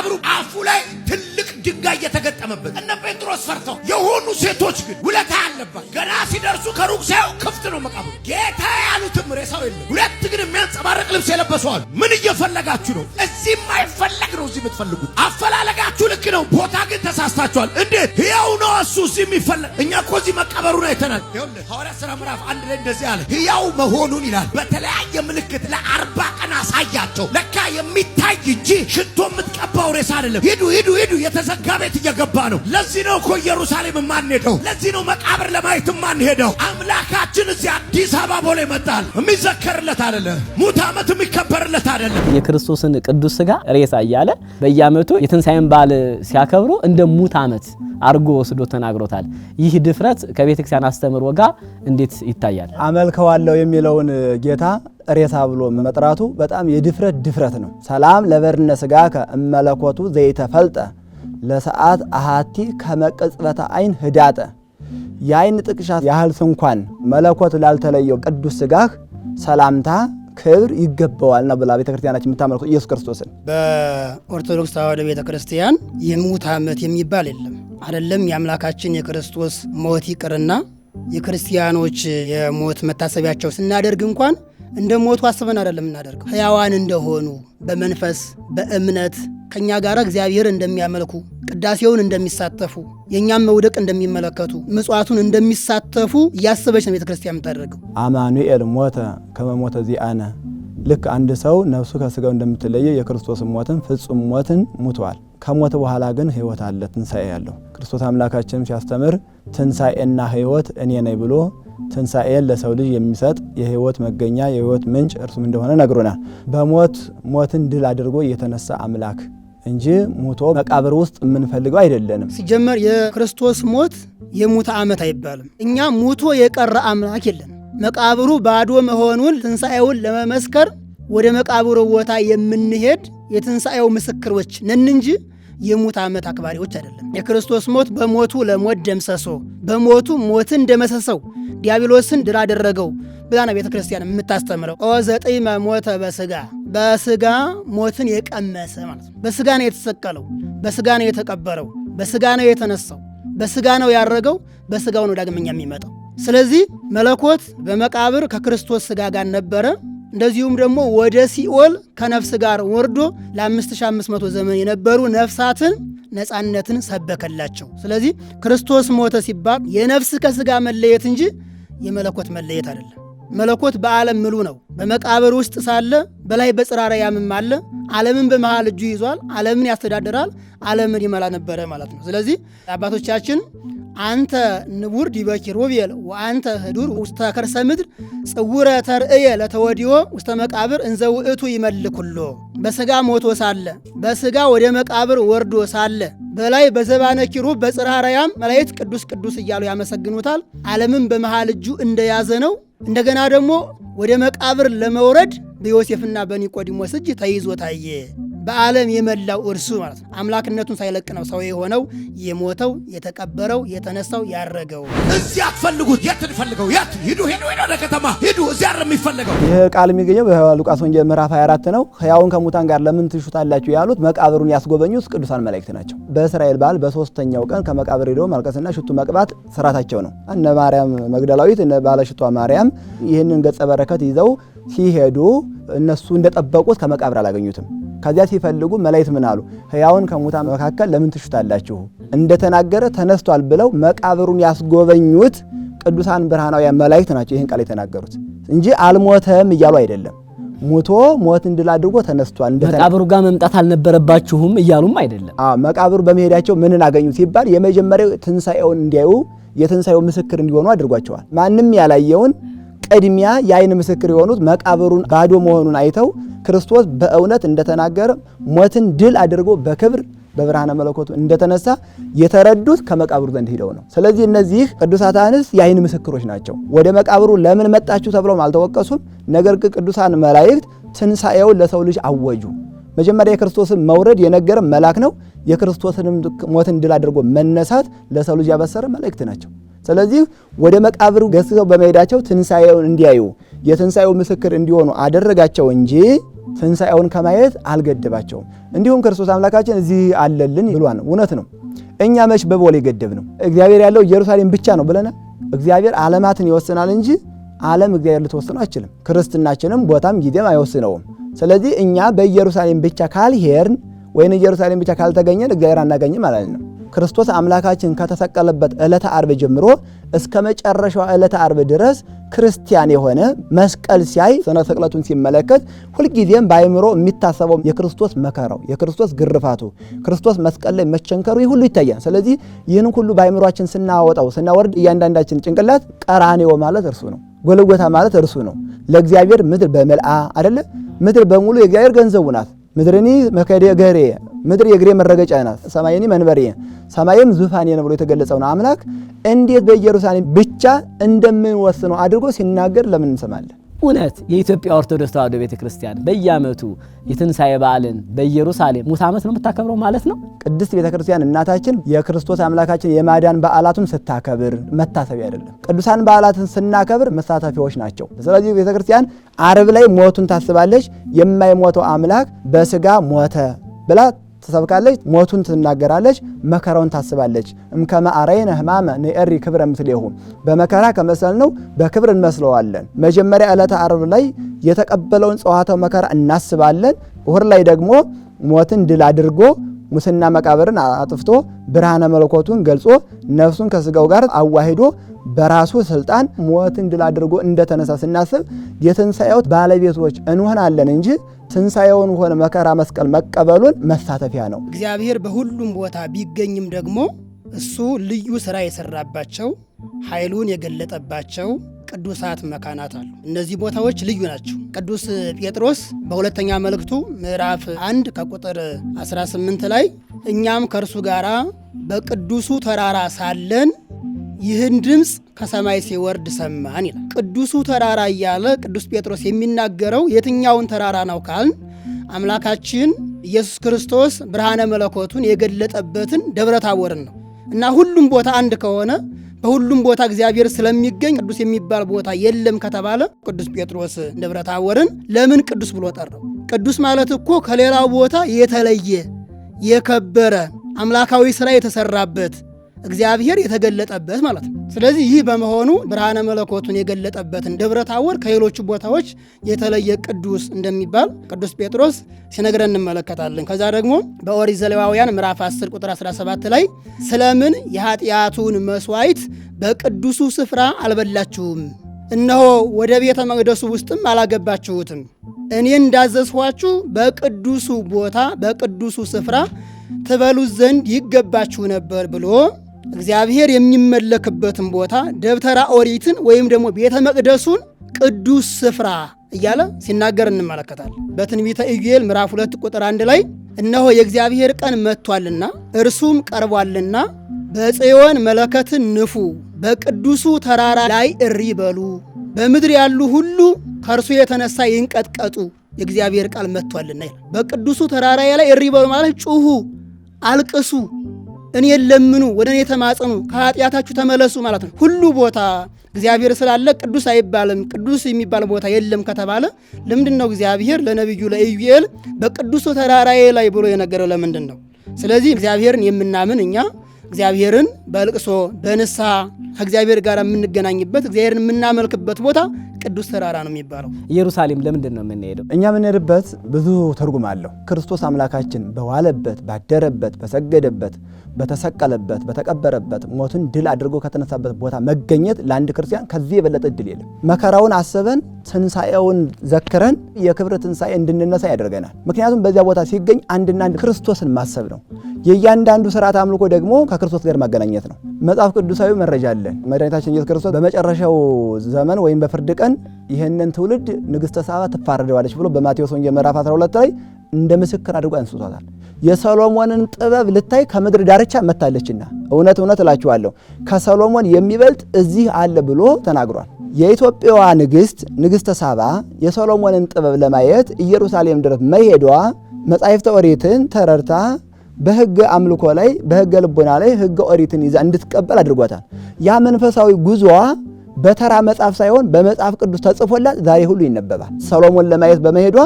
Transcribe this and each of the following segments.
መቃብሩ አፉ ላይ ትልቅ ድንጋይ የተገጠመበት እነ ጴጥሮስ ፈርተው የሆኑ ሴቶች ግን ውለታ ያለባት ገና ሲደርሱ ከሩቅ ሳይው ክፍት ነው መቃብሩ። ጌታ ያሉትም ሬሳው የለም። ሁለት ግን የሚያንጸባርቅ ልብስ የለበሰዋል። ምን እየፈለጋችሁ ነው? እዚህ የማይፈለግ ነው እዚህ የምትፈልጉት። አፈላለጋችሁ ልክ ነው፣ ቦታ ግን ተሳስታችኋል። እንዴት ሕያው ነው እሱ እዚህ የሚፈለግ? እኛ እኮ እዚህ መቃብሩን አይተናል። ይኸውልህ ሐዋርያት ሥራ ምዕራፍ 1 ላይ እንደዚህ አለ፣ ሕያው መሆኑን ይላል በተለያየ ምልክት ለ40 ቀን አሳያቸው። ለካ የሚታይ እንጂ ሽቶ የምትቀባው ሬሳ አይደለም። ሂዱ ሂዱ ሂዱ፣ የተዘጋ ቤት እየገባ ነው። ለዚህ ነው እኮ ኢየሩሳሌም የማንሄደው። ለዚህ ነው መቃብር ለማየት የማንሄደው። አምላካችን እዚህ አዲስ አበባ ቦሌ መጣል የሚዘከርለት አይደለም። ሙት ዓመት የሚከበርለት አይደለም። የክርስቶስን ቅዱስ ሥጋ ሬሳ እያለ በየዓመቱ የትንሣኤን በዓል ሲያከብሩ እንደ ሙት ዓመት አርጎ ወስዶ ተናግሮታል። ይህ ድፍረት ከቤተክርስቲያን አስተምሮ ጋር እንዴት ይታያል? አመልከዋለሁ የሚለውን ጌታ ሬሳ ብሎ መጥራቱ በጣም የድፍረት ነው። ሰላም ለበርነ ሥጋከ እመለኮቱ ዘይተፈልጠ ለሰዓት አሃቲ ከመቅጽበተ አይን ህዳጠ። የአይን ጥቅሻ ያህል እንኳን መለኮት ላልተለየው ቅዱስ ሥጋህ ሰላምታ ክብር ይገባዋል ነው ብላ ቤተክርስቲያናችን የምታመልከው ኢየሱስ ክርስቶስን። በኦርቶዶክስ ተዋሕዶ ቤተክርስቲያን የሙት ዓመት የሚባል የለም። አይደለም የአምላካችን የክርስቶስ ሞት ይቅርና የክርስቲያኖች የሞት መታሰቢያቸው ስናደርግ እንኳን እንደ ሞቱ አስበን አይደለም እናደርገው። ሕያዋን እንደሆኑ በመንፈስ በእምነት ከኛ ጋር እግዚአብሔር እንደሚያመልኩ ቅዳሴውን እንደሚሳተፉ የኛም መውደቅ እንደሚመለከቱ ምጽዋቱን እንደሚሳተፉ እያሰበች ነው ቤተክርስቲያን የምታደርገው። አማኑኤል ሞተ ከመሞተ ዚአነ። ልክ አንድ ሰው ነፍሱ ከስጋው እንደምትለየ የክርስቶስ ሞትን ፍጹም ሞትን ሙቷል። ከሞት በኋላ ግን ሕይወት አለ፣ ትንሣኤ ያለው። ክርስቶስ አምላካችን ሲያስተምር ትንሣኤና ሕይወት እኔ ነኝ ብሎ ትንሣኤን ለሰው ልጅ የሚሰጥ የሕይወት መገኛ የሕይወት ምንጭ እርሱም እንደሆነ ነግሮናል። በሞት ሞትን ድል አድርጎ የተነሳ አምላክ እንጂ ሙቶ መቃብር ውስጥ የምንፈልገው አይደለንም። ሲጀመር የክርስቶስ ሞት የሙት ዓመት አይባልም። እኛ ሙቶ የቀረ አምላክ የለን። መቃብሩ ባዶ መሆኑን ትንሣኤውን ለመመስከር ወደ መቃብሩ ቦታ የምንሄድ የትንሣኤው ምስክሮች ነን እንጂ የሙት ዓመት አክባሪዎች አይደለም። የክርስቶስ ሞት በሞቱ ለሞት ደምሰሶ በሞቱ ሞትን ደመሰሰው ዲያብሎስን ድል አደረገው ብላና ቤተክርስቲያን የምታስተምረው። ዘጠኝ ሞተ በስጋ ሞትን የቀመሰ ማለት ነው። በስጋ ነው የተሰቀለው፣ በስጋ ነው የተቀበረው፣ በስጋ ነው የተነሳው፣ በስጋ ነው ያረገው፣ በስጋው ነው ዳግመኛ የሚመጣው። ስለዚህ መለኮት በመቃብር ከክርስቶስ ስጋ ጋር ነበረ። እንደዚሁም ደግሞ ወደ ሲኦል ከነፍስ ጋር ወርዶ ለ5500 ዘመን የነበሩ ነፍሳትን ነፃነትን ሰበከላቸው። ስለዚህ ክርስቶስ ሞተ ሲባል የነፍስ ከስጋ መለየት እንጂ የመለኮት መለየት አይደለም። መለኮት በዓለም ምሉ ነው። በመቃብር ውስጥ ሳለ በላይ በጽራራ ያምም አለ። ዓለምን በመሃል እጁ ይዟል። ዓለምን ያስተዳድራል። ዓለምን ይመላ ነበረ ማለት ነው። ስለዚህ አባቶቻችን አንተ ንቡር ዲበ ኪሩቤል ወአንተ ህዱር ውስተ ከርሰ ምድር ጽውረ ተርእየ ለተወዲዮ ውስተ መቃብር እንዘ ውእቱ ይመልኩሎ። በስጋ ሞቶ ሳለ በስጋ ወደ መቃብር ወርዶ ሳለ በላይ በዘባነ ኪሩብ በጽርሐ አርያም መላእክት ቅዱስ ቅዱስ እያሉ ያመሰግኑታል። ዓለምን በመሃል እጁ እንደያዘ ነው። እንደገና ደግሞ ወደ መቃብር ለመውረድ በዮሴፍና በኒቆዲሞስ እጅ ተይዞ ታየ። በዓለም የመላው እርሱ ማለት ነው። አምላክነቱን ሳይለቅ ነው ሰው የሆነው፣ የሞተው፣ የተቀበረው፣ የተነሳው፣ ያረገው። እዚያ አትፈልጉት። የት እንፈልገው? የት ሂዱ ወደ ከተማ ሂዱ። እዚያ የሚፈልገው ይህ ቃል የሚገኘው በሉቃስ ወንጌል ምዕራፍ 24 ነው። ሕያውን ከሙታን ጋር ለምን ትሹታላችሁ ያሉት መቃብሩን ያስጎበኙት ቅዱሳን መላእክት ናቸው። በእስራኤል በዓል በ3ኛው ቀን ከመቃብር ሄደው ማልቀስና ሽቱ መቅባት ስራታቸው ነው። እነ ማርያም መግደላዊት እነ ባለሽቷ ማርያም ይህንን ገጸ በረከት ይዘው ሲሄዱ እነሱ እንደጠበቁት ከመቃብር አላገኙትም። ከዚያ ሲፈልጉ መላእክት ምን አሉ? ሕያውን ከሙታን መካከል ለምን ትሹታላችሁ? እንደተናገረ ተነስቷል ብለው መቃብሩን ያስጎበኙት ቅዱሳን ብርሃናውያን መላእክት ናቸው ይህን ቃል የተናገሩት እንጂ አልሞተም እያሉ አይደለም። ሙቶ ሞትን ድል አድርጎ ተነስቷል። መቃብሩ ጋር መምጣት አልነበረባችሁም እያሉም አይደለም። መቃብሩ በመሄዳቸው ምንን አገኙ ሲባል የመጀመሪያው ትንሣኤውን እንዲያዩ የትንሣኤው ምስክር እንዲሆኑ አድርጓቸዋል። ማንም ያላየውን ቅድሚያ የአይን ምስክር የሆኑት መቃብሩን ባዶ መሆኑን አይተው ክርስቶስ በእውነት እንደተናገረ ሞትን ድል አድርጎ በክብር በብርሃነ መለኮቱ እንደተነሳ የተረዱት ከመቃብሩ ዘንድ ሄደው ነው። ስለዚህ እነዚህ ቅዱሳት አንስት የአይን ምስክሮች ናቸው። ወደ መቃብሩ ለምን መጣችሁ ተብለውም አልተወቀሱም። ነገር ግን ቅዱሳን መላእክት ትንሣኤውን ለሰው ልጅ አወጁ። መጀመሪያ የክርስቶስን መውረድ የነገረ መልአክ ነው። የክርስቶስንም ሞትን ድል አድርጎ መነሳት ለሰው ልጅ ያበሰረ መላእክት ናቸው። ስለዚህ ወደ መቃብሩ ገስገው በመሄዳቸው ትንሣኤውን እንዲያዩ የትንሣኤው ምስክር እንዲሆኑ አደረጋቸው እንጂ ትንሣኤውን ከማየት አልገደባቸውም። እንዲሁም ክርስቶስ አምላካችን እዚህ አለልን ይሏል። እውነት ነው። እኛ መች በቦሌ ገደብ ነው? እግዚአብሔር ያለው ኢየሩሳሌም ብቻ ነው ብለናል። እግዚአብሔር ዓለማትን ይወስናል እንጂ ዓለም እግዚአብሔር ልትወስነው አይችልም። ክርስትናችንም ቦታም ጊዜም አይወስነውም። ስለዚህ እኛ በኢየሩሳሌም ብቻ ካልሄድን ወይን ኢየሩሳሌም ብቻ ካልተገኘን እግዚአብሔር አናገኝም ማለት ነው። ክርስቶስ አምላካችን ከተሰቀለበት ዕለተ ዓርብ ጀምሮ እስከ መጨረሻው ዕለተ ዓርብ ድረስ ክርስቲያን የሆነ መስቀል ሲያይ ስነ ስቅለቱን ሲመለከት ሁልጊዜም በአእምሮ የሚታሰበው የክርስቶስ መከራው፣ የክርስቶስ ግርፋቱ፣ ክርስቶስ መስቀል ላይ መቸንከሩ ይህ ሁሉ ይታያል። ስለዚህ ይህን ሁሉ በአእምሯችን ስናወጣው ስናወርድ እያንዳንዳችን ጭንቅላት ቀራንዮ ማለት እርሱ ነው። ጎልጎታ ማለት እርሱ ነው። ለእግዚአብሔር ምድር በመልአ አይደለ? ምድር በሙሉ የእግዚአብሔር ገንዘቡ ናት። ምድርኒ መከደ ገሬ፣ ምድር የእግሬ መረገጫ ናት። ሰማይኒ መንበሬ፣ ሰማይም ዙፋኔ ነው ብሎ የተገለጸውን አምላክ እንዴት በኢየሩሳሌም ብቻ እንደምንወስነው አድርጎ ሲናገር ለምን እንሰማለን? እውነት የኢትዮጵያ ኦርቶዶክስ ተዋሕዶ ቤተክርስቲያን በየዓመቱ የትንሣኤ በዓልን በኢየሩሳሌም ሙት ዓመት ነው የምታከብረው ማለት ነው። ቅድስት ቤተክርስቲያን እናታችን የክርስቶስ አምላካችን የማዳን በዓላቱን ስታከብር መታሰቢያ አይደለም። ቅዱሳን በዓላትን ስናከብር መሳተፊያዎች ናቸው። ስለዚህ ቤተክርስቲያን ዓርብ ላይ ሞቱን ታስባለች። የማይሞተው አምላክ በስጋ ሞተ ብላ ትሰብካለች፣ ሞቱን ትናገራለች፣ መከራውን ታስባለች። እምከመ አረይነ ሕማመ ንዕሪ ክብረ ምስሌሁ፣ በመከራ ከመሰልነው በክብር እንመስለዋለን። መጀመሪያ ዕለተ ዓርብ ላይ የተቀበለውን ጽዋዕተ መከራ እናስባለን። እሁድ ላይ ደግሞ ሞትን ድል አድርጎ ሙስና መቃብርን አጥፍቶ ብርሃነ መለኮቱን ገልጾ ነፍሱን ከስጋው ጋር አዋሂዶ በራሱ ስልጣን ሞትን ድል አድርጎ እንደተነሳ ስናስብ የትንሣኤው ባለቤቶች እንሆናለን እንጂ ትንሣኤውን ሆነ መከራ መስቀል መቀበሉን መሳተፊያ ነው። እግዚአብሔር በሁሉም ቦታ ቢገኝም ደግሞ እሱ ልዩ ሥራ የሰራባቸው ኃይሉን የገለጠባቸው ቅዱሳት መካናት አሉ። እነዚህ ቦታዎች ልዩ ናቸው። ቅዱስ ጴጥሮስ በሁለተኛ መልእክቱ ምዕራፍ 1 ከቁጥር 18 ላይ እኛም ከእርሱ ጋር በቅዱሱ ተራራ ሳለን ይህን ድምፅ ከሰማይ ሲወርድ ሰማን ይላል። ቅዱሱ ተራራ እያለ ቅዱስ ጴጥሮስ የሚናገረው የትኛውን ተራራ ነው ካልን አምላካችን ኢየሱስ ክርስቶስ ብርሃነ መለኮቱን የገለጠበትን ደብረ ታቦርን ነው። እና ሁሉም ቦታ አንድ ከሆነ በሁሉም ቦታ እግዚአብሔር ስለሚገኝ ቅዱስ የሚባል ቦታ የለም ከተባለ ቅዱስ ጴጥሮስ ደብረ ታቦርን ለምን ቅዱስ ብሎ ጠራው? ቅዱስ ማለት እኮ ከሌላው ቦታ የተለየ የከበረ አምላካዊ ሥራ የተሰራበት እግዚአብሔር የተገለጠበት ማለት ነው። ስለዚህ ይህ በመሆኑ ብርሃነ መለኮቱን የገለጠበትን ደብረ ታቦር ከሌሎቹ ቦታዎች የተለየ ቅዱስ እንደሚባል ቅዱስ ጴጥሮስ ሲነግረን እንመለከታለን። ከዛ ደግሞ በኦሪት ዘሌዋውያን ምዕራፍ 10 ቁጥር 17 ላይ ስለምን የኃጢአቱን መስዋዕት በቅዱሱ ስፍራ አልበላችሁም? እነሆ ወደ ቤተ መቅደሱ ውስጥም አላገባችሁትም። እኔ እንዳዘዝኋችሁ በቅዱሱ ቦታ በቅዱሱ ስፍራ ትበሉት ዘንድ ይገባችሁ ነበር ብሎ እግዚአብሔር የሚመለክበትን ቦታ ደብተራ ኦሪትን ወይም ደግሞ ቤተ መቅደሱን ቅዱስ ስፍራ እያለ ሲናገር እንመለከታለን። በትንቢተ ኢዩኤል ምዕራፍ 2 ቁጥር 1 ላይ እነሆ የእግዚአብሔር ቀን መጥቷልና እርሱም ቀርቧልና በጽዮን መለከትን ንፉ፣ በቅዱሱ ተራራ ላይ እሪ በሉ፣ በምድር ያሉ ሁሉ ከእርሱ የተነሳ ይንቀጥቀጡ፣ የእግዚአብሔር ቃል መጥቷልና ይላል። በቅዱሱ ተራራ ላይ እሪ በሉ ማለት ጩሁ፣ አልቅሱ፣ እኔን ለምኑ፣ ወደ እኔ ተማጸኑ፣ ከኃጢአታችሁ ተመለሱ ማለት ነው። ሁሉ ቦታ እግዚአብሔር ስላለ ቅዱስ አይባልም፣ ቅዱስ የሚባል ቦታ የለም ከተባለ ለምንድን ነው እግዚአብሔር ለነቢዩ ለኢዩኤል በቅዱሱ ተራራዬ ላይ ብሎ የነገረው? ለምንድን ነው? ስለዚህ እግዚአብሔርን የምናምን እኛ እግዚአብሔርን በልቅሶ በንስሐ ከእግዚአብሔር ጋር የምንገናኝበት እግዚአብሔርን የምናመልክበት ቦታ ቅዱስ ተራራ ነው የሚባለው። ኢየሩሳሌም ለምንድን ነው የምንሄደው? እኛ የምንሄድበት ብዙ ትርጉም አለው። ክርስቶስ አምላካችን በዋለበት፣ ባደረበት፣ በሰገደበት፣ በተሰቀለበት፣ በተቀበረበት ሞትን ድል አድርጎ ከተነሳበት ቦታ መገኘት ለአንድ ክርስቲያን ከዚህ የበለጠ እድል የለም። መከራውን አስበን ትንሣኤውን ዘክረን የክብር ትንሣኤ እንድንነሳ ያደርገናል። ምክንያቱም በዚያ ቦታ ሲገኝ አንድና አንድ ክርስቶስን ማሰብ ነው። የእያንዳንዱ ስርዓት አምልኮ ደግሞ ከክርስቶስ ጋር ማገናኘት ነው። መጽሐፍ ቅዱሳዊ መረጃ አለን። መድኃኒታችን ኢየሱስ ክርስቶስ በመጨረሻው ዘመን ወይም በፍርድ ቀን ይህንን ትውልድ ንግሥተ ሳባ ትፋረደዋለች ብሎ በማቴዎስ ወንጌል ምዕራፍ 12 ላይ እንደ ምስክር አድርጎ አንስቶታል። የሰሎሞንን ጥበብ ልታይ ከምድር ዳርቻ መታለችና እውነት እውነት እላችኋለሁ ከሰሎሞን የሚበልጥ እዚህ አለ ብሎ ተናግሯል። የኢትዮጵያዋ ንግሥተ ሳባ የሰሎሞንን ጥበብ ለማየት ኢየሩሳሌም ድረስ መሄዷ መጻሕፍተ ኦሪትን ተረድታ በሕገ አምልኮ ላይ በሕገ ልቦና ላይ ሕገ ኦሪትን ይዛ እንድትቀበል አድርጓታል። ያ መንፈሳዊ ጉዞዋ በተራ መጽሐፍ ሳይሆን በመጽሐፍ ቅዱስ ተጽፎላት ዛሬ ሁሉ ይነበባል። ሰሎሞን ለማየት በመሄዷ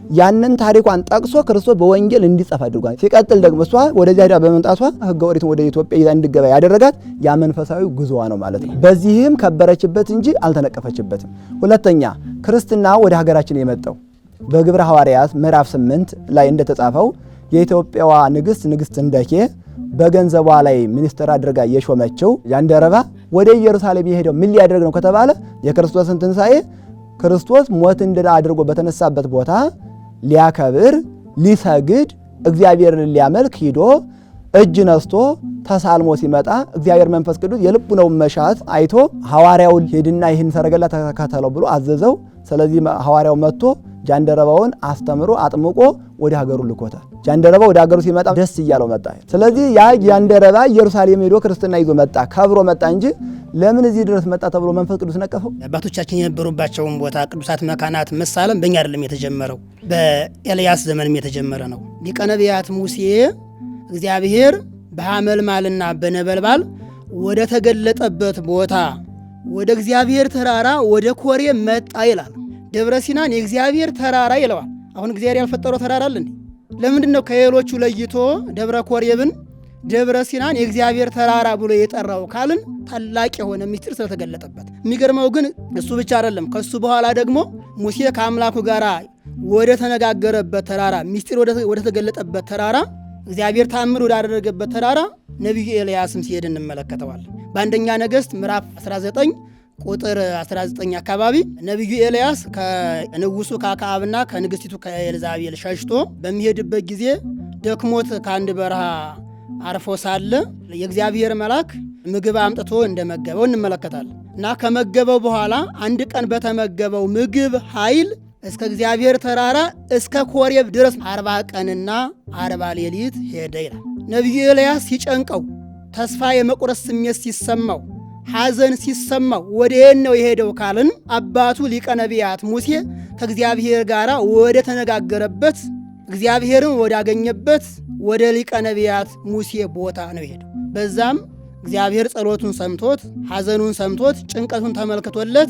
ያንን ታሪኳን ጠቅሶ ክርስቶስ በወንጌል እንዲጻፍ አድርጓል። ሲቀጥል ደግሞ እሷ ወደዚያ ሄዳ በመምጣቷ ሕገ ኦሪትን ወደ ኢትዮጵያ ይዛ እንድገባ ያደረጋት ያ መንፈሳዊ ጉዞዋ ነው ማለት ነው። በዚህም ከበረችበት እንጂ አልተነቀፈችበትም። ሁለተኛ ክርስትና ወደ ሀገራችን የመጣው በግብረ ሐዋርያት ምዕራፍ 8 ላይ እንደተጻፈው የኢትዮጵያዋ ንግስት ህንደኬ በገንዘቧ ላይ ሚኒስትር አድርጋ የሾመችው ጃንደረባ ወደ ኢየሩሳሌም የሄደው ምን ሊያደርግ ነው ከተባለ የክርስቶስን ትንሣኤ ክርስቶስ ሞትን ድል አድርጎ በተነሳበት ቦታ ሊያከብር ሊሰግድ እግዚአብሔርን ሊያመልክ ሂዶ እጅ ነስቶ ተሳልሞ ሲመጣ እግዚአብሔር መንፈስ ቅዱስ የልቡናውን መሻት አይቶ ሐዋርያውን ሄድና ይህን ሰረገላ ተከተለው ብሎ አዘዘው። ስለዚህ ሐዋርያው መጥቶ ጃንደረባውን አስተምሮ አጥምቆ ወደ ሀገሩ ልኮታል። ጃንደረባ ወደ ሀገሩ ሲመጣ ደስ እያለው መጣ። ስለዚህ ያ ጃንደረባ ኢየሩሳሌም ሄዶ ክርስትና ይዞ መጣ፣ ከብሮ መጣ እንጂ ለምን እዚህ ድረስ መጣ ተብሎ መንፈስ ቅዱስ ነቀፈው? አባቶቻችን የነበሩባቸውን ቦታ ቅዱሳት መካናት መሳለም በእኛ አይደለም የተጀመረው፣ በኤልያስ ዘመንም የተጀመረ ነው። ሊቀ ነቢያት ሙሴ እግዚአብሔር በሐመልማልና በነበልባል ወደ ተገለጠበት ቦታ ወደ እግዚአብሔር ተራራ ወደ ኮሬብ መጣ ይላል። ደብረ ሲናን የእግዚአብሔር ተራራ ይለዋል። አሁን እግዚአብሔር ያልፈጠረው ተራራ አለ እንዴ? ለምንድን ነው ከሌሎቹ ለይቶ ደብረ ኮሬብን ደብረ ሲናን የእግዚአብሔር ተራራ ብሎ የጠራው ካልን ታላቅ የሆነ ምስጢር ስለተገለጠበት። የሚገርመው ግን እሱ ብቻ አይደለም። ከሱ በኋላ ደግሞ ሙሴ ከአምላኩ ጋር ወደ ተነጋገረበት ተራራ ምስጢር ወደ ተገለጠበት ተራራ እግዚአብሔር ታምር ወዳደረገበት ተራራ ነቢዩ ኤልያስም ሲሄድ እንመለከተዋል። በአንደኛ ነገሥት ምዕራፍ 19 ቁጥር 19 አካባቢ ነቢዩ ኤልያስ ከንጉሱ ከአክዓብና ከንግስቲቱ ከኤልዛቤል ሸሽቶ በሚሄድበት ጊዜ ደክሞት ከአንድ በረሃ አርፎ ሳለ የእግዚአብሔር መልአክ ምግብ አምጥቶ እንደመገበው እንመለከታለን። እና ከመገበው በኋላ አንድ ቀን በተመገበው ምግብ ኃይል እስከ እግዚአብሔር ተራራ እስከ ኮሬብ ድረስ 40 ቀንና 40 ሌሊት ሄደ ይላል። ነቢዩ ኤልያስ ሲጨንቀው፣ ተስፋ የመቁረጥ ስሜት ሲሰማው፣ ሐዘን ሲሰማው ወዴት ነው የሄደው ካልን አባቱ ሊቀ ነቢያት ሙሴ ከእግዚአብሔር ጋር ወደ ተነጋገረበት እግዚአብሔርን ወዳገኘበት ወደ ሊቀ ነቢያት ሙሴ ቦታ ነው የሄደው። በዛም እግዚአብሔር ጸሎቱን ሰምቶት ሐዘኑን ሰምቶት ጭንቀቱን ተመልክቶለት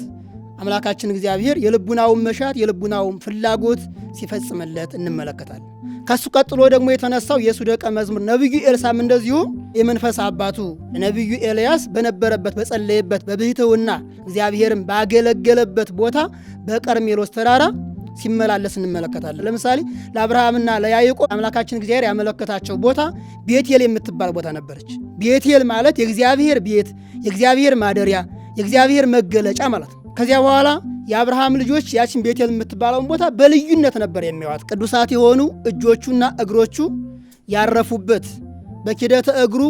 አምላካችን እግዚአብሔር የልቡናውን መሻት የልቡናውን ፍላጎት ሲፈጽምለት እንመለከታለን። ከሱ ቀጥሎ ደግሞ የተነሳው የሱ ደቀ መዝሙር ነቢዩ ኤልሳም እንደዚሁ የመንፈስ አባቱ ነቢዩ ኤልያስ በነበረበት በጸለየበት በብሕትውና እግዚአብሔርን ባገለገለበት ቦታ በቀርሜሎስ ተራራ ሲመላለስ እንመለከታለን። ለምሳሌ ለአብርሃምና ለያዕቆብ አምላካችን እግዚአብሔር ያመለከታቸው ቦታ ቤቴል የምትባል ቦታ ነበረች። ቤቴል ማለት የእግዚአብሔር ቤት፣ የእግዚአብሔር ማደሪያ፣ የእግዚአብሔር መገለጫ ማለት ነው። ከዚያ በኋላ የአብርሃም ልጆች ያችን ቤቴል የምትባለውን ቦታ በልዩነት ነበር የሚያዋት። ቅዱሳት የሆኑ እጆቹና እግሮቹ ያረፉበት በኪደተ እግሩ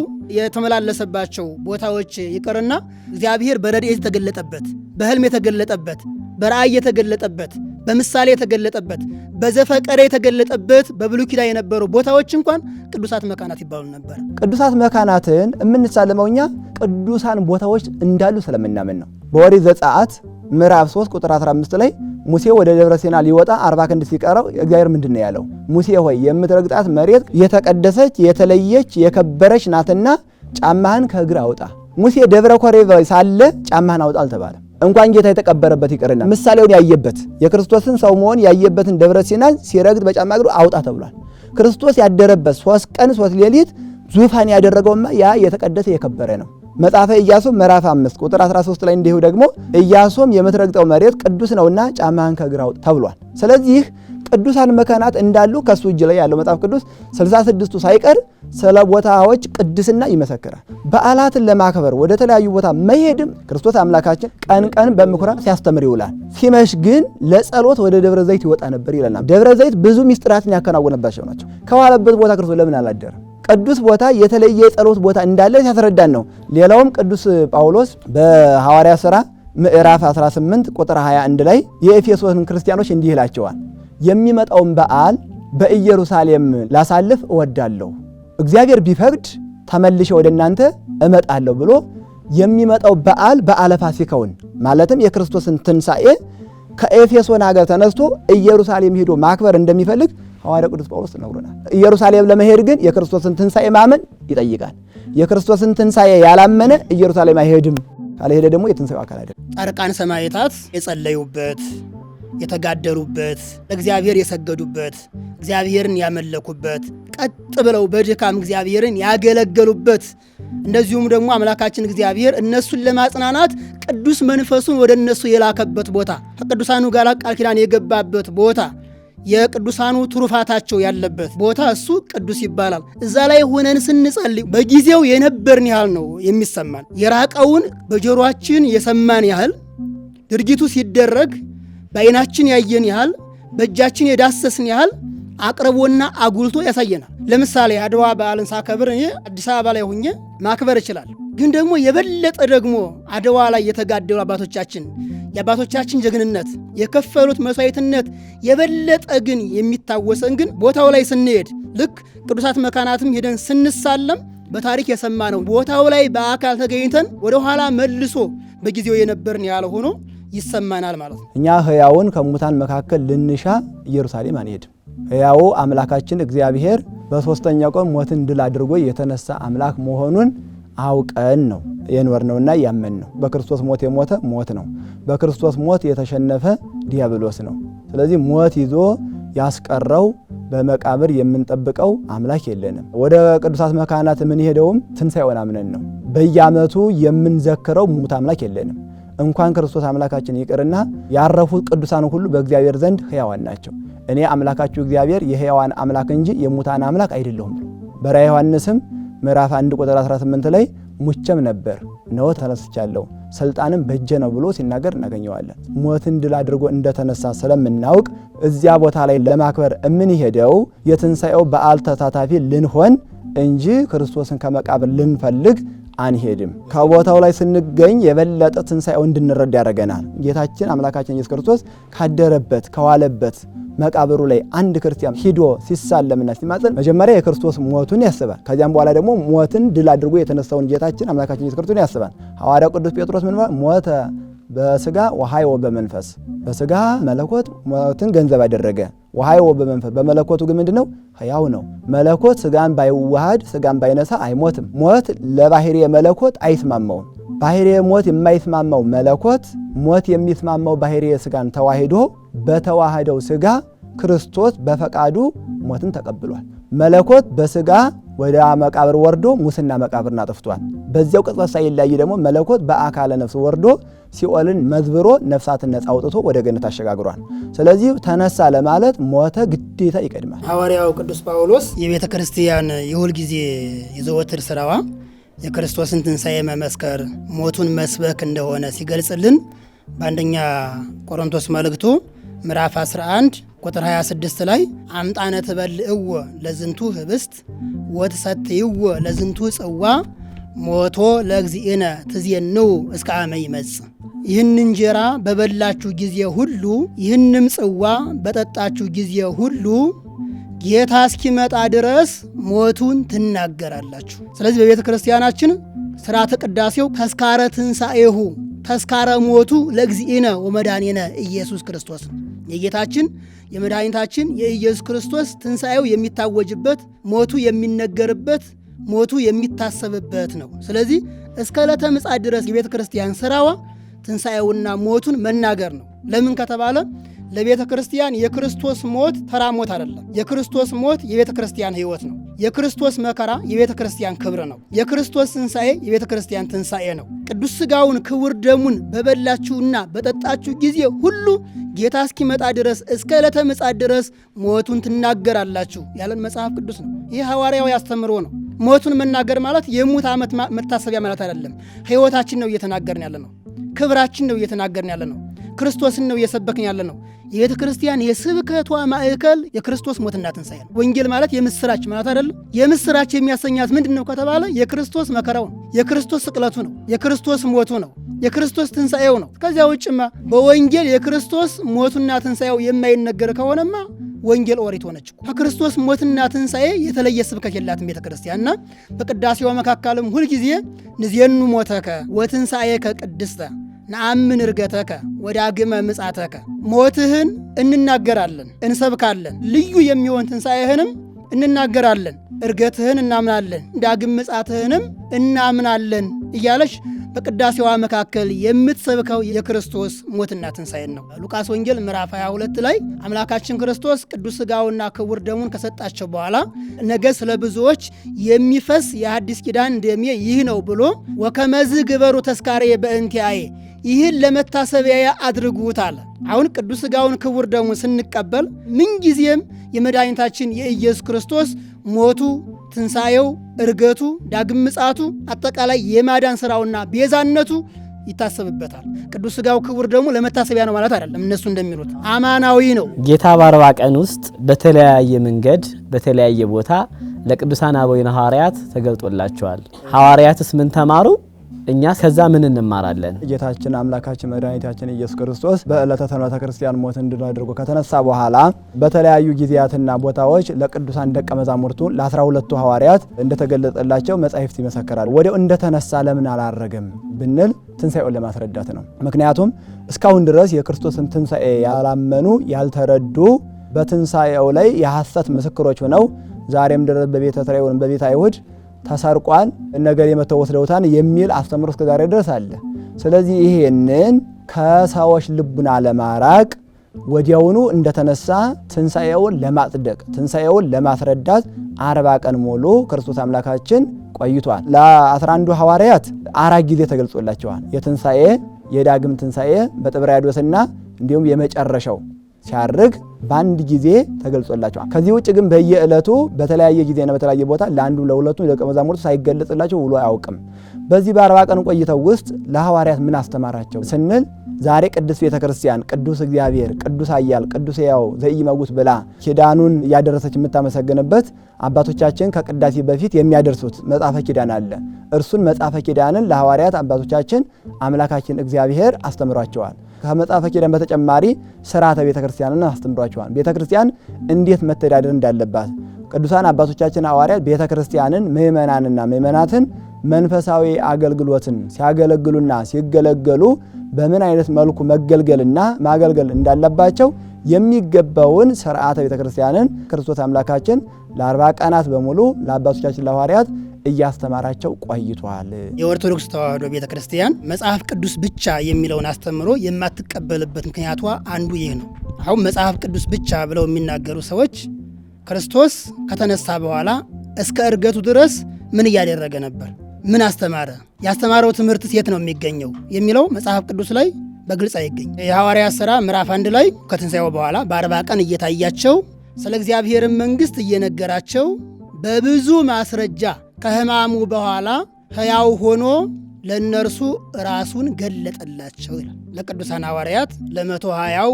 የተመላለሰባቸው ቦታዎች ይቅርና እግዚአብሔር በረድኤት የተገለጠበት፣ በሕልም የተገለጠበት፣ በራእይ የተገለጠበት፣ በምሳሌ የተገለጠበት፣ በዘፈቀደ የተገለጠበት በብሉይ ኪዳን የነበሩ ቦታዎች እንኳን ቅዱሳት መካናት ይባሉ ነበር። ቅዱሳት መካናትን የምንሳለመው እኛ ቅዱሳን ቦታዎች እንዳሉ ስለምናምን ነው። በኦሪት ዘጸአት ምዕራፍ 3 ቁጥር 15 ላይ ሙሴ ወደ ደብረ ሲና ሊወጣ 40 ክንድ ሲቀረው እግዚአብሔር ምንድን ነው ያለው? ሙሴ ሆይ የምትረግጣት መሬት የተቀደሰች የተለየች የከበረች ናትና ጫማህን ከእግር አውጣ። ሙሴ ደብረ ኮሬብ ሳለ ጫማህን አውጣ አልተባለም። እንኳን ጌታ የተቀበረበት ይቅርና ምሳሌውን ያየበት የክርስቶስን ሰው መሆን ያየበትን ደብረ ሲናን ሲረግጥ በጫማ እግሩ አውጣ ተብሏል። ክርስቶስ ያደረበት 3 ቀን 3 ሌሊት ዙፋን ያደረገውማ ያ የተቀደሰ የከበረ ነው። መጽሐፈ ኢያሱ ምዕራፍ 5 ቁጥር 13 ላይ እንዲሁ ደግሞ ኢያሱም የምትረግጠው መሬት ቅዱስ ነውና ጫማህን ከእግር አውጣ ተብሏል። ስለዚህ ቅዱሳን መካናት እንዳሉ ከሱ እጅ ላይ ያለው መጽሐፍ ቅዱስ 66ቱ ሳይቀር ስለ ቦታዎች ቅድስና ይመሰክራል። በዓላትን ለማክበር ወደ ተለያዩ ቦታ መሄድም ክርስቶስ አምላካችን ቀን ቀን በምኩራብ ሲያስተምር ይውላል። ሲመሽ ግን ለጸሎት ወደ ደብረ ዘይት ይወጣ ነበር ይለናል። ደብረ ዘይት ብዙ ሚስጥራትን ያከናወነባቸው ናቸው። ከዋለበት ቦታ ክርስቶስ ለምን አላደረም? ቅዱስ ቦታ የተለየ የጸሎት ቦታ እንዳለ ሲያስረዳን ነው። ሌላውም ቅዱስ ጳውሎስ በሐዋርያ ሥራ ምዕራፍ 18 ቁጥር 21 ላይ የኤፌሶን ክርስቲያኖች እንዲህ ይላቸዋል፣ የሚመጣውን በዓል በኢየሩሳሌም ላሳልፍ እወዳለሁ፣ እግዚአብሔር ቢፈቅድ ተመልሼ ወደ እናንተ እመጣለሁ ብሎ የሚመጣው በዓል በዓለ ፋሲካውን ማለትም የክርስቶስን ትንሣኤ ከኤፌሶን ሀገር ተነስቶ ኢየሩሳሌም ሄዶ ማክበር እንደሚፈልግ ሐዋርያው ቅዱስ ጳውሎስ ተናግሮናል። ኢየሩሳሌም ለመሄድ ግን የክርስቶስን ትንሣኤ ማመን ይጠይቃል። የክርስቶስን ትንሣኤ ያላመነ ኢየሩሳሌም አይሄድም። ካልሄደ ደግሞ የትንሣኤው አካል አይደለም። ጻድቃን ሰማዕታት የጸለዩበት የተጋደሉበት፣ ለእግዚአብሔር የሰገዱበት፣ እግዚአብሔርን ያመለኩበት፣ ቀጥ ብለው በድካም እግዚአብሔርን ያገለገሉበት፣ እንደዚሁም ደግሞ አምላካችን እግዚአብሔር እነሱን ለማጽናናት ቅዱስ መንፈሱን ወደ እነሱ የላከበት ቦታ፣ ከቅዱሳኑ ጋር ቃል ኪዳን የገባበት ቦታ፣ የቅዱሳኑ ትሩፋታቸው ያለበት ቦታ እሱ ቅዱስ ይባላል። እዛ ላይ ሆነን ስንጸልይ በጊዜው የነበርን ያህል ነው የሚሰማን። የራቀውን በጆሮአችን የሰማን ያህል፣ ድርጊቱ ሲደረግ በዓይናችን ያየን ያህል፣ በእጃችን የዳሰስን ያህል አቅርቦና አጉልቶ ያሳየናል። ለምሳሌ አድዋ በዓልን ሳከብር እኔ አዲስ አበባ ላይ ሆኜ ማክበር እችላለሁ። ግን ደግሞ የበለጠ ደግሞ አድዋ ላይ የተጋደሉ አባቶቻችን የአባቶቻችን ጀግንነት የከፈሉት መስዋዕትነት የበለጠ ግን የሚታወሰን ግን ቦታው ላይ ስንሄድ ልክ ቅዱሳት መካናትም ሄደን ስንሳለም በታሪክ የሰማነው ቦታው ላይ በአካል ተገኝተን ወደ ኋላ መልሶ በጊዜው የነበርን ያለ ሆኖ ይሰማናል ማለት ነው። እኛ ሕያውን ከሙታን መካከል ልንሻ ኢየሩሳሌም አንሄድም። ሕያው አምላካችን እግዚአብሔር በሶስተኛው ቀን ሞትን ድል አድርጎ የተነሳ አምላክ መሆኑን አውቀን ነው የኖርነውና ያመንነው። በክርስቶስ ሞት የሞተ ሞት ነው። በክርስቶስ ሞት የተሸነፈ ዲያብሎስ ነው። ስለዚህ ሞት ይዞ ያስቀረው በመቃብር የምንጠብቀው አምላክ የለንም። ወደ ቅዱሳት መካናት የምንሄደውም ትንሣኤውን አምነን ነው። በየዓመቱ የምንዘክረው ሙት አምላክ የለንም። እንኳን ክርስቶስ አምላካችን ይቅርና ያረፉት ቅዱሳን ሁሉ በእግዚአብሔር ዘንድ ሕያዋን ናቸው። እኔ አምላካችሁ እግዚአብሔር የሕያዋን አምላክ እንጂ የሙታን አምላክ አይደለሁም። በራዕየ ዮሐንስም ምዕራፍ 1 ቁጥር 18 ላይ ሙቸም ነበር ነው ተነስቻለሁ ስልጣንም በእጄ ነው ብሎ ሲናገር እናገኘዋለን። ሞትን ድል አድርጎ እንደተነሳ ስለምናውቅ እዚያ ቦታ ላይ ለማክበር የምንሄደው የትንሣኤው በዓል ተሳታፊ ልንሆን እንጂ ክርስቶስን ከመቃብር ልንፈልግ አንሄድም። ከቦታው ላይ ስንገኝ የበለጠ ትንሣኤው እንድንረዳ ያደርገናል። ጌታችን አምላካችን ኢየሱስ ክርስቶስ ካደረበት ከዋለበት መቃብሩ ላይ አንድ ክርስቲያን ሂዶ ሲሳለምና ሲማጸን መጀመሪያ የክርስቶስ ሞቱን ያስባል። ከዚያም በኋላ ደግሞ ሞትን ድል አድርጎ የተነሳውን ጌታችን አምላካችን ኢየሱስ ክርስቶስን ያስባል። ሐዋርያው ቅዱስ ጴጥሮስ ምን ማለት ሞተ በስጋ ወሐይወ በመንፈስ፣ በስጋ መለኮት ሞትን ገንዘብ አደረገ፣ ወሐይወ በመንፈስ በመለኮቱ ግን ምንድነው? ሕያው ነው። መለኮት ስጋን ባይዋሃድ ስጋን ባይነሳ አይሞትም። ሞት ለባህሪየ መለኮት አይስማማውም። ባህሪየ ሞት የማይስማማው መለኮት ሞት የሚስማማው ባህሪየ ስጋን ተዋሂዶ በተዋህደው ስጋ ክርስቶስ በፈቃዱ ሞትን ተቀብሏል። መለኮት በስጋ ወደ መቃብር ወርዶ ሙስና መቃብርን አጥፍቷል። በዚያው ቅጽበት ሳይለያይ ደግሞ መለኮት በአካለ ነፍስ ወርዶ ሲኦልን መዝብሮ ነፍሳትን ነፃ አውጥቶ ወደ ገነት አሸጋግሯል። ስለዚህ ተነሳ ለማለት ሞተ ግዴታ ይቀድማል። ሐዋርያው ቅዱስ ጳውሎስ የቤተ ክርስቲያን የሁል ጊዜ የዘወትር ስራዋ የክርስቶስን ትንሣኤ መመስከር ሞቱን መስበክ እንደሆነ ሲገልጽልን በአንደኛ ቆሮንቶስ መልእክቱ ምዕራፍ 11 ቁጥር 26 ላይ አምጣነ ትበልዕዎ ለዝንቱ ህብስት ወትሰትይዎ ለዝንቱ ጽዋ ሞቶ ለእግዚእነ ትዜንው እስከ አመ ይመጽእ። ይህን እንጀራ በበላችሁ ጊዜ ሁሉ ይህንም ጽዋ በጠጣችሁ ጊዜ ሁሉ ጌታ እስኪመጣ ድረስ ሞቱን ትናገራላችሁ። ስለዚህ በቤተ ክርስቲያናችን ሥርዓተ ቅዳሴው ተስካረ ትንሣኤሁ ተስካረ ሞቱ ለእግዚእነ ወመድኃኒነ ኢየሱስ ክርስቶስ የጌታችን የመድኃኒታችን የኢየሱስ ክርስቶስ ትንሣኤው የሚታወጅበት ሞቱ የሚነገርበት ሞቱ የሚታሰብበት ነው። ስለዚህ እስከ ዕለተ ምጽአት ድረስ የቤተ ክርስቲያን ሥራዋ ትንሣኤውና ሞቱን መናገር ነው። ለምን ከተባለ ለቤተ ክርስቲያን የክርስቶስ ሞት ተራ ሞት አይደለም። የክርስቶስ ሞት የቤተ ክርስቲያን ሕይወት ነው። የክርስቶስ መከራ የቤተ ክርስቲያን ክብር ነው። የክርስቶስ ትንሣኤ የቤተ ክርስቲያን ትንሣኤ ነው። ቅዱስ ሥጋውን ክቡር ደሙን በበላችሁና በጠጣችሁ ጊዜ ሁሉ ጌታ እስኪመጣ ድረስ እስከ ዕለተ ምጽአት ድረስ ሞቱን ትናገራላችሁ ያለን መጽሐፍ ቅዱስ ነው። ይህ ሐዋርያው ያስተምሮ ነው። ሞቱን መናገር ማለት የሙት ዓመት መታሰቢያ ማለት አይደለም። ሕይወታችን ነው እየተናገርን ያለ ነው። ክብራችን ነው እየተናገርን ያለ ነው። ክርስቶስን ነው እየሰበክን ያለ ነው። የቤተ ክርስቲያን የስብከቷ ማዕከል የክርስቶስ ሞትና ትንሣኤ ነው። ወንጌል ማለት የምስራች ማለት አይደለም። የምስራች የሚያሰኛት ምንድን ነው ከተባለ የክርስቶስ መከራው ነው፣ የክርስቶስ ስቅለቱ ነው፣ የክርስቶስ ሞቱ ነው፣ የክርስቶስ ትንሣኤው ነው። ከዚያ ውጭማ በወንጌል የክርስቶስ ሞቱና ትንሣኤው የማይነገር ከሆነማ ወንጌል ኦሪት ሆነች። ከክርስቶስ ሞትና ትንሣኤ የተለየ ስብከት የላትም ቤተ ክርስቲያንና በቅዳሴው መካከልም ሁልጊዜ ንዜኑ ሞተከ ወትንሣኤከ ቅድስተ ነአምን እርገተከ ወዳግመ ምጽአተከ ሞትህን እንናገራለን፣ እንሰብካለን። ልዩ የሚሆን ትንሣኤህንም እንናገራለን፣ እርገትህን እናምናለን፣ ዳግም ምጽአትህንም እናምናለን እያለች በቅዳሴዋ መካከል የምትሰብከው የክርስቶስ ሞትና ትንሣኤን ነው። ሉቃስ ወንጌል ምዕራፍ 22 ላይ አምላካችን ክርስቶስ ቅዱስ ሥጋውና ክቡር ደሙን ከሰጣቸው በኋላ ነገ ስለ ብዙዎች የሚፈስ የአዲስ ኪዳን ደሜ ይህ ነው ብሎ ወከመዝ ግበሩ ተስካሬ በእንቲአዬ ይህን ለመታሰቢያ አድርጉት አለ። አሁን ቅዱስ ሥጋውን ክቡር ደሙን ስንቀበል ምንጊዜም የመድኃኒታችን የኢየሱስ ክርስቶስ ሞቱ፣ ትንሣኤው፣ እርገቱ፣ ዳግም ምጽአቱ አጠቃላይ የማዳን ሥራውና ቤዛነቱ ይታሰብበታል። ቅዱስ ሥጋው ክቡር ደሙ ለመታሰቢያ ነው ማለት አይደለም። እነሱ እንደሚሉት አማናዊ ነው። ጌታ በአርባ ቀን ውስጥ በተለያየ መንገድ በተለያየ ቦታ ለቅዱሳን አበዊነ ሐዋርያት ተገልጦላቸዋል። ሐዋርያትስ ምን ተማሩ? እኛ ከዛ ምን እንማራለን? ጌታችን አምላካችን መድኃኒታችን ኢየሱስ ክርስቶስ በዕለተ ተንሥኦ ክርስቲያን ሞት እንድን አድርጎ ከተነሳ በኋላ በተለያዩ ጊዜያትና ቦታዎች ለቅዱሳን ደቀ መዛሙርቱ ለ12ቱ ሐዋርያት እንደተገለጠላቸው መጻሕፍት ይመሰክራሉ። ወዲያው እንደተነሳ ለምን አላረገም ብንል ትንሣኤውን ለማስረዳት ነው። ምክንያቱም እስካሁን ድረስ የክርስቶስን ትንሣኤ ያላመኑ ያልተረዱ በትንሣኤው ላይ የሐሰት ምስክሮች ሆነው ዛሬም ድረስ በቤተ እስራኤል በቤተ አይሁድ ተሰርቋል እነገር የመተው ወስደውታን የሚል አስተምሮ እስከ ዛሬ ድረስ አለ። ስለዚህ ይሄንን ከሰዎች ልቡና ለማራቅ ወዲያውኑ እንደተነሳ ትንሣኤውን ለማጽደቅ ትንሣኤውን ለማስረዳት 40 ቀን ሙሉ ክርስቶስ አምላካችን ቆይቷል። ለ11 ሐዋርያት 4 ጊዜ ተገልጾላቸዋል። የትንሣኤ የዳግም ትንሣኤ በጥብርያዶስና እንዲሁም የመጨረሻው ሲያርግ በአንድ ጊዜ ተገልጾላቸዋል። ከዚህ ውጭ ግን በየዕለቱ በተለያየ ጊዜና በተለያየ ቦታ ለአንዱ ለሁለቱ ደቀ መዛሙርቱ ሳይገለጽላቸው ውሎ አያውቅም። በዚህ በ40 ቀን ቆይተው ውስጥ ለሐዋርያት ምን አስተማራቸው ስንል ዛሬ ቅዱስ ቤተክርስቲያን ቅዱስ እግዚአብሔር ቅዱስ ኃያል ቅዱስ ሕያው ዘኢይመውት ብላ ኪዳኑን እያደረሰች የምታመሰግንበት አባቶቻችን ከቅዳሴ በፊት የሚያደርሱት መጽሐፈ ኪዳን አለ። እርሱን መጽሐፈ ኪዳንን ለሐዋርያት አባቶቻችን አምላካችን እግዚአብሔር አስተምሯቸዋል። ከመጽሐፈ ኪዳን በተጨማሪ ሥርዓተ ቤተክርስቲያንን አስተምሯቸዋል። ቤተክርስቲያን እንዴት መተዳደር እንዳለባት ቅዱሳን አባቶቻችን ሐዋርያት ቤተክርስቲያንን ምእመናንና ምእመናትን መንፈሳዊ አገልግሎትን ሲያገለግሉና ሲገለገሉ በምን አይነት መልኩ መገልገልና ማገልገል እንዳለባቸው የሚገባውን ሥርዓተ ቤተክርስቲያንን ክርስቶስ አምላካችን ለ40 ቀናት በሙሉ ለአባቶቻችን ለሐዋርያት እያስተማራቸው ቆይቷል። የኦርቶዶክስ ተዋሕዶ ቤተክርስቲያን መጽሐፍ ቅዱስ ብቻ የሚለውን አስተምሮ የማትቀበልበት ምክንያቷ አንዱ ይህ ነው። አሁን መጽሐፍ ቅዱስ ብቻ ብለው የሚናገሩ ሰዎች ክርስቶስ ከተነሳ በኋላ እስከ ዕርገቱ ድረስ ምን እያደረገ ነበር? ምን አስተማረ? ያስተማረው ትምህርት የት ነው የሚገኘው የሚለው መጽሐፍ ቅዱስ ላይ በግልጽ አይገኝ። የሐዋርያት ሥራ ምዕራፍ 1 ላይ ከትንሣኤው በኋላ በ40 ቀን እየታያቸው ስለ እግዚአብሔር መንግሥት እየነገራቸው በብዙ ማስረጃ ከሕማሙ በኋላ ሕያው ሆኖ ለእነርሱ ራሱን ገለጠላቸው ይላል። ለቅዱሳን ሐዋርያት ለ120ው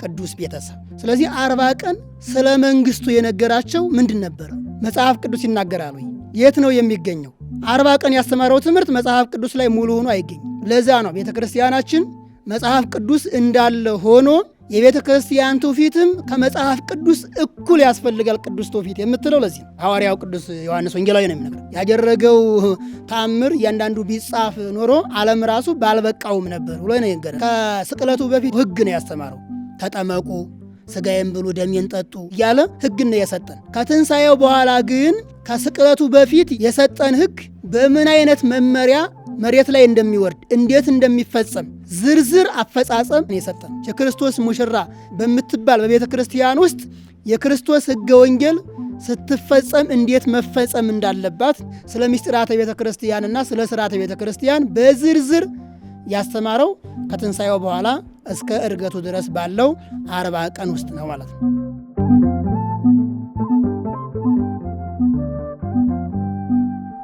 ቅዱስ ቤተሰብ። ስለዚህ 40 ቀን ስለ መንግሥቱ የነገራቸው ምንድን ነበረ? መጽሐፍ ቅዱስ ይናገራል ወይ? የት ነው የሚገኘው? 40 ቀን ያስተማረው ትምህርት መጽሐፍ ቅዱስ ላይ ሙሉ ሆኖ አይገኝም። ለዛ ነው ቤተ ክርስቲያናችን መጽሐፍ ቅዱስ እንዳለ ሆኖ የቤተ ክርስቲያን ትውፊትም ከመጽሐፍ ቅዱስ እኩል ያስፈልጋል ቅዱስ ትውፊት የምትለው ለዚህ ነው። ሐዋርያው ቅዱስ ዮሐንስ ወንጌላዊ ነው የሚነግረው። ያደረገው ታምር እያንዳንዱ ቢጻፍ ኖሮ ዓለም ራሱ ባልበቃውም ነበር ብሎ ነው የነገረን። ከስቅለቱ በፊት ሕግ ነው ያስተማረው። ተጠመቁ፣ ሥጋዬን ብሉ፣ ደሜን ጠጡ እያለ ሕግ ነው የሰጠን። ከትንሣኤው በኋላ ግን ከስቅለቱ በፊት የሰጠን ሕግ በምን አይነት መመሪያ መሬት ላይ እንደሚወርድ እንዴት እንደሚፈጸም ዝርዝር አፈጻጸም የሰጠን። የክርስቶስ ሙሽራ በምትባል በቤተ ክርስቲያን ውስጥ የክርስቶስ ሕገ ወንጌል ስትፈጸም እንዴት መፈጸም እንዳለባት ስለ ምስጢራተ ቤተ ክርስቲያንና ስለ ሥርዓተ ቤተ ክርስቲያን በዝርዝር ያስተማረው ከትንሣኤው በኋላ እስከ ዕርገቱ ድረስ ባለው 40 ቀን ውስጥ ነው ማለት ነው።